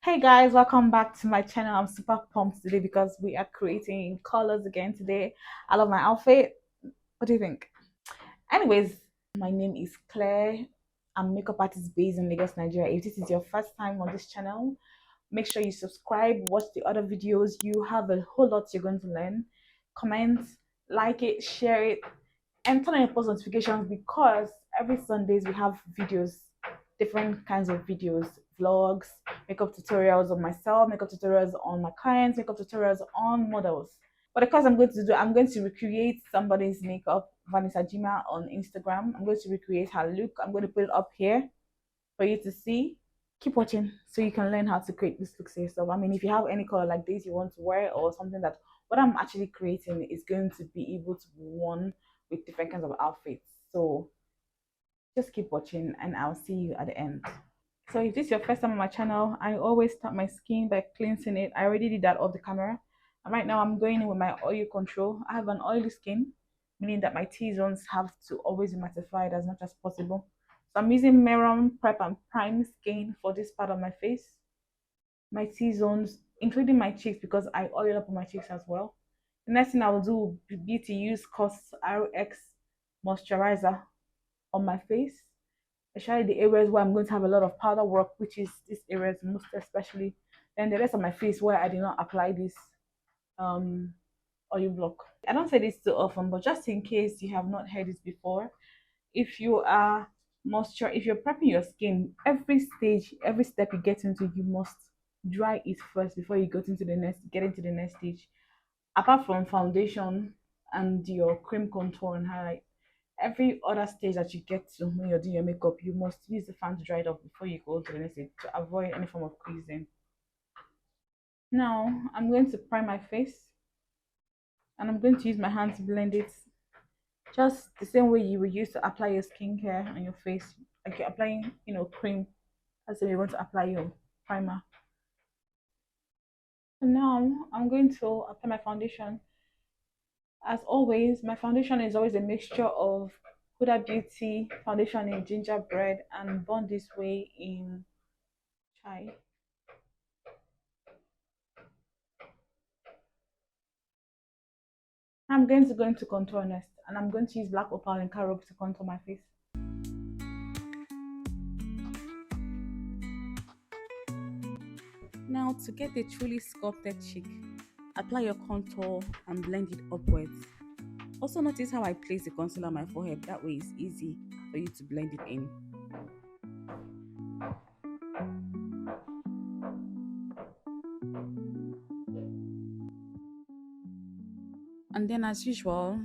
Hey guys, welcome back to my channel. I'm super pumped today because we are creating colors again today. I love my outfit. What do you think? Anyways, my name is Claire. I'm a makeup artist based in Lagos, Nigeria. If this is your first time on this channel, make sure you subscribe, watch the other videos. You have a whole lot you're going to learn. Comment, like it, share it, and turn on your post notifications because every Sundays we have videos, different kinds of videos, vlogs, makeup tutorials on myself, makeup tutorials on my clients, makeup tutorials on models. But the course I'm going to recreate somebody's makeup, Vanessa Jima on Instagram. I'm going to recreate her look. I'm going to put it up here for you to see. Keep watching so you can learn how to create this look yourself. I mean, if you have any color like this you want to wear or something that what I'm actually creating is going to be able to be worn with different kinds of outfits. So just keep watching and I'll see you at the end. So if this is your first time on my channel, I always start my skin by cleansing it. I already did that off the camera. And right now I'm going in with my oil control. I have an oily skin, meaning that my T-zones have to always be mattified as much as possible. So I'm using Meron Prep and Prime Skin for this part of my face. My T-zones, including my cheeks because I oil up on my cheeks as well. The next thing I will do will be to use COS RX moisturizer on my face, especially the areas where I'm going to have a lot of powder work, which is these areas most especially. Then the rest of my face where I did not apply this um oil block. I don't say this too often, but just in case you have not heard this before, if you are if you're prepping your skin, every stage, every step you get into, you must dry it first before you get into the next stage. Apart from foundation and your cream contour and highlight, every other stage that you get to when you're doing your makeup, you must use the fan to dry it off before you go to the next stage to avoid any form of creasing. Now I'm going to prime my face and I'm going to use my hand to blend it just the same way you would use to apply your skincare on your face, like you're applying, cream. That's the way you're going to apply your primer. And now I'm going to apply my foundation. As always, my foundation is always a mixture of Huda Beauty foundation in gingerbread and Born This Way in chai. I'm going to go into contour next, and I'm going to use black opal and carob to contour my face. Now to get a truly sculpted cheek, apply your contour and blend it upwards. Also notice how I place the concealer on my forehead, that way it's easy for you to blend it in. And then as usual,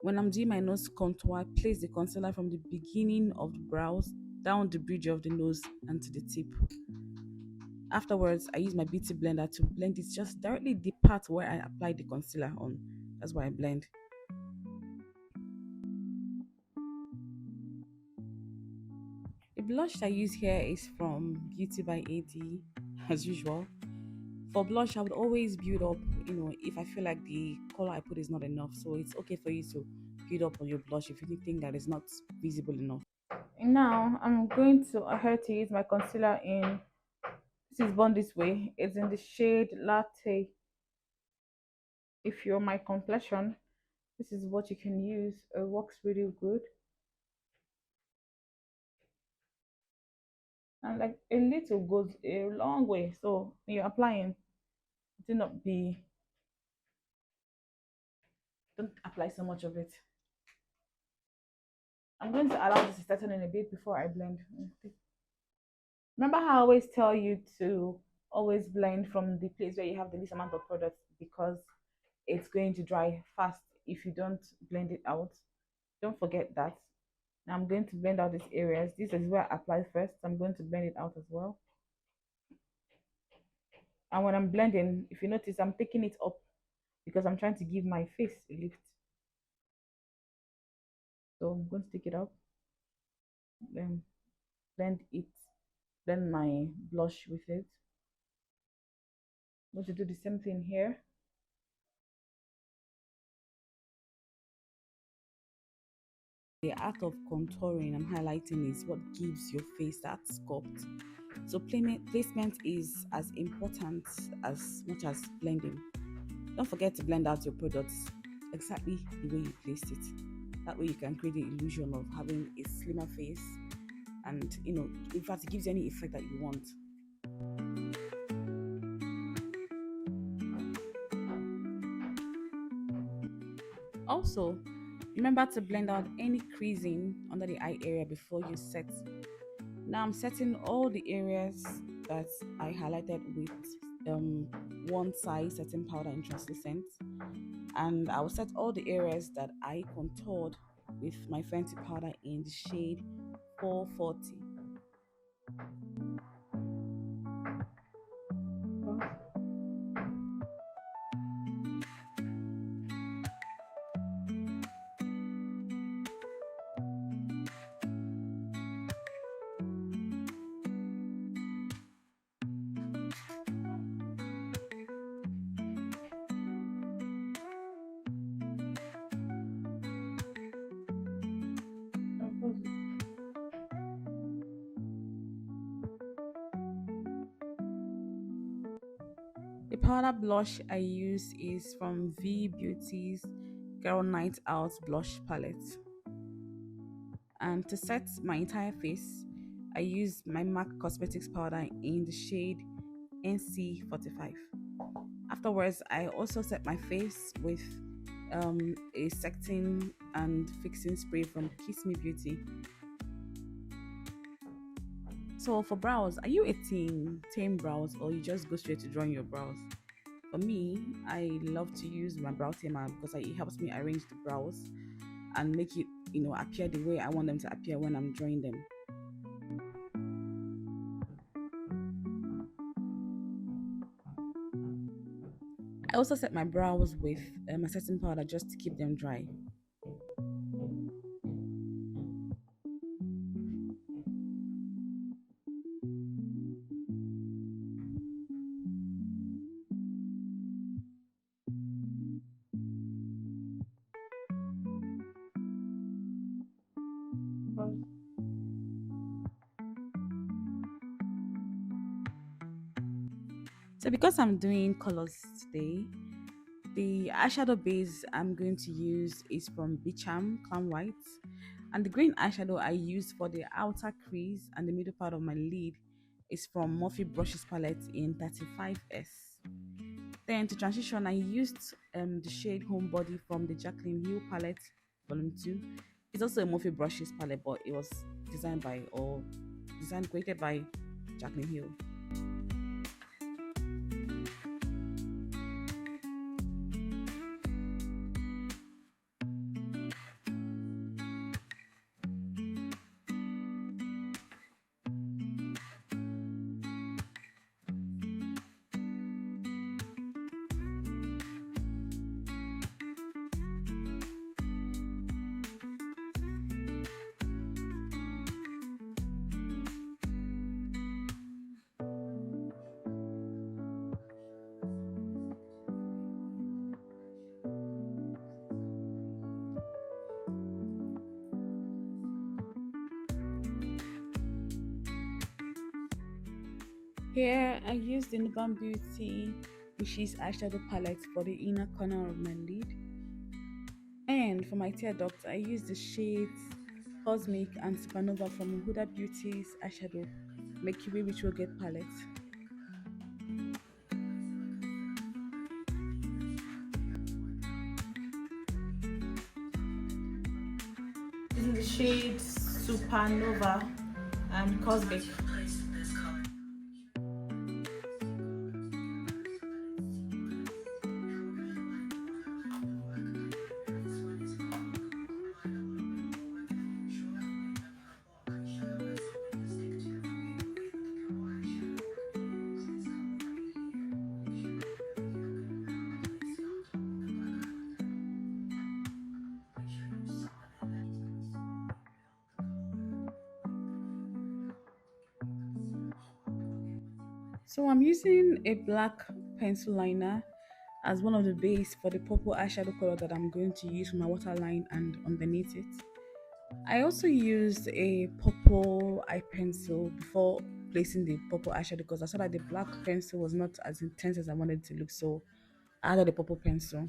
when I'm doing my nose contour, I place the concealer from the beginning of the brows down the bridge of the nose and to the tip. Afterwards, I use my beauty blender to blend it just directly the part where I applied the concealer on. That's why I blend. The blush I use here is from Beauty by AD, as usual. For blush, I would always build up, if I feel like the color I put is not enough. So it's okay for you to build up on your blush if you think that is not visible enough. Now I'm going to adhere to use my concealer in this is Born This Way. It's in the shade Latte. If you're my complexion, this is what you can use. It works really good. And like a little goes a long way. So when you're applying, do not be don't apply so much of it. I'm going to allow this to settle in a bit before I blend. Remember how I always tell you to always blend from the place where you have the least amount of product because it's going to dry fast if you don't blend it out. Don't forget that. Now I'm going to blend out these areas. This is where I apply first. I'm going to blend it out as well. And when I'm blending, if you notice, I'm taking it up because I'm trying to give my face a lift. So I'm going to take it up, then blend it, blend my blush with it. I'm going to do the same thing here. The art of contouring and highlighting is what gives your face that sculpt. So placement is as important as much as blending. Don't forget to blend out your products exactly the way you placed it. That way you can create the illusion of having a slimmer face, and in fact it gives you any effect that you want. Also, remember to blend out any creasing under the eye area before you set. Now I'm setting all the areas that I highlighted with one size setting powder in translucent, and I will set all the areas that I contoured with my fancy powder in the shade 440. The powder blush I use is from V Beauty's Girl Night Out Blush Palette. And to set my entire face, I use my MAC Cosmetics powder in the shade NC45. Afterwards, I also set my face with a setting and fixing spray from Kiss Me Beauty. So for brows, are you a tame brows, or you just go straight to drawing your brows? For me, I love to use my brow tamer because it helps me arrange the brows and make it appear the way I want them to appear when I'm drawing them. I also set my brows with a setting powder just to keep them dry. So because I'm doing colors today, the eyeshadow base I'm going to use is from Bicham Clam White, and the green eyeshadow I use for the outer crease and the middle part of my lid is from Morphe Brushes palette in 35S. Then to transition, I used the shade Homebody from the Jacqueline Hill palette volume 2. It's also a Morphe Brushes palette, but it was designed created by Jacqueline Hill. Here I used the Nuban Beauty Wishes eyeshadow palette for the inner corner of my lid. And for my tear duct, I used the shades Cosmic and Supernova from Huda Beauty's eyeshadow Mercury Ritual Get palette. This is the shade Supernova and Cosmic. So I'm using a black pencil liner as one of the base for the purple eyeshadow color that I'm going to use for my waterline and underneath it. I also used a purple eye pencil before placing the purple eyeshadow because I saw that the black pencil was not as intense as I wanted it to look, so I added the purple pencil.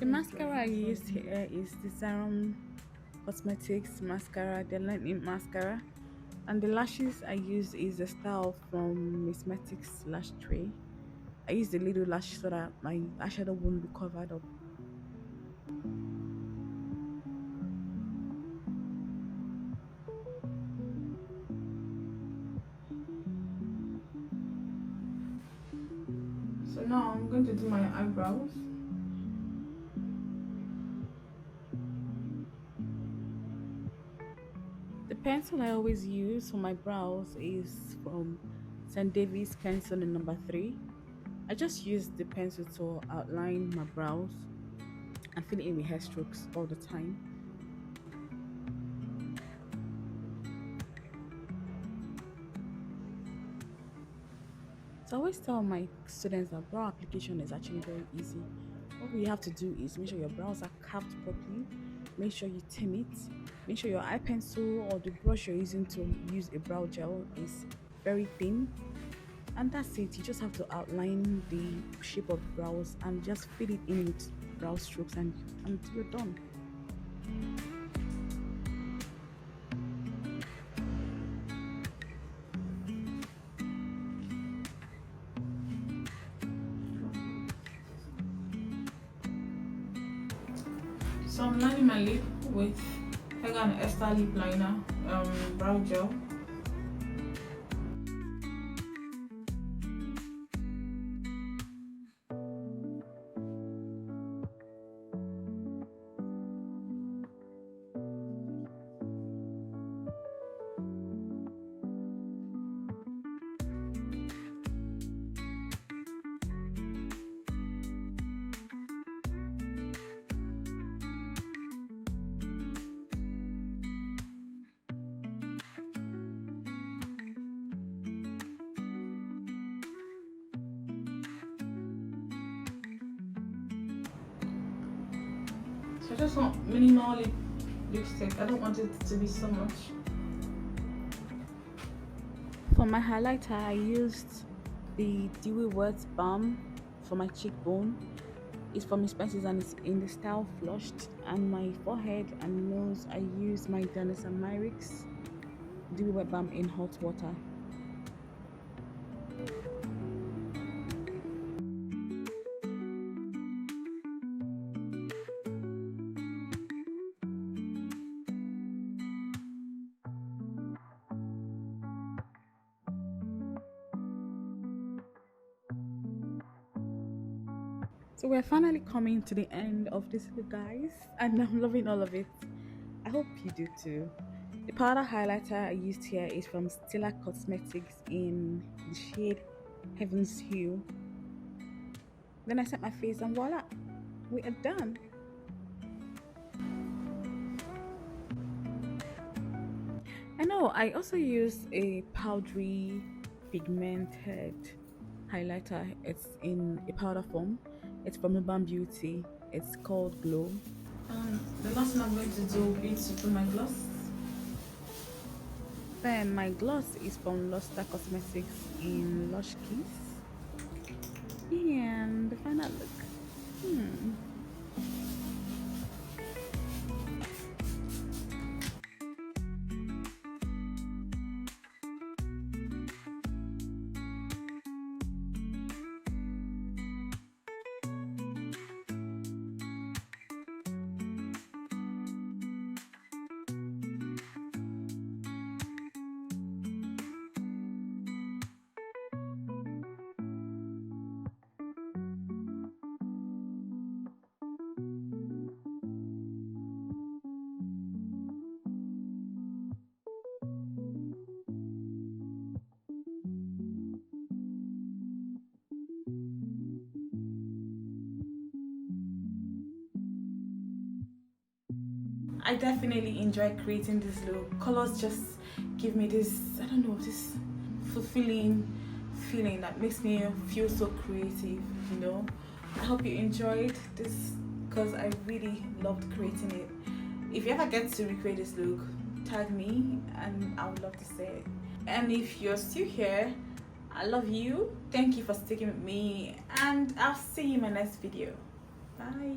The mascara I used here is the Serum Cosmetics mascara, the lightning mascara, and the lashes I use is the style from Cosmetics lash tray. I use the little lash so that my eyeshadow won't be covered up. So now I'm going to do my eyebrows. The pencil I always use for my brows is from St. David's pencil in number 3. I just use the pencil to outline my brows and fill it in with hair strokes all the time. So I always tell my students that brow application is actually very easy. What we have to do is make sure your brows are carved properly, make sure you trim it, make sure your eye pencil or the brush you're using to use a brow gel is very thin, and that's it. You just have to outline the shape of the brows and just fill it in with brow strokes, and you're done. So I'm lining my lip with Hega and Esther lip liner, brow gel. So I just want minimal lipstick. I don't want it to be so much. For my highlighter, I used the Dewy Words Balm for my cheekbone. It's from Miss Spencer's and it's in the style Flushed. And my forehead and nose, I use my Dennis and Myricks Dewy Wet Balm in hot water. So we're finally coming to the end of this look, guys, and I'm loving all of it. I hope you do too. The powder highlighter I used here is from Stila Cosmetics in the shade Heaven's Hue. Then I set my face and voila, we are done. I know I also use a powdery pigmented highlighter. It's in a powder form. It's from Urban Beauty. It's called Glow. The last thing I'm going to do is to put my gloss. Then my gloss is from Luster Cosmetics in Lush Kiss. And the final look. I definitely enjoy creating this look. Colors just give me this, I don't know, this fulfilling feeling that makes me feel so creative, you know. I hope you enjoyed this because I really loved creating it. If you ever get to recreate this look, tag me and I would love to see it. And if you're still here, I love you. Thank you for sticking with me, and I'll see you in my next video. Bye.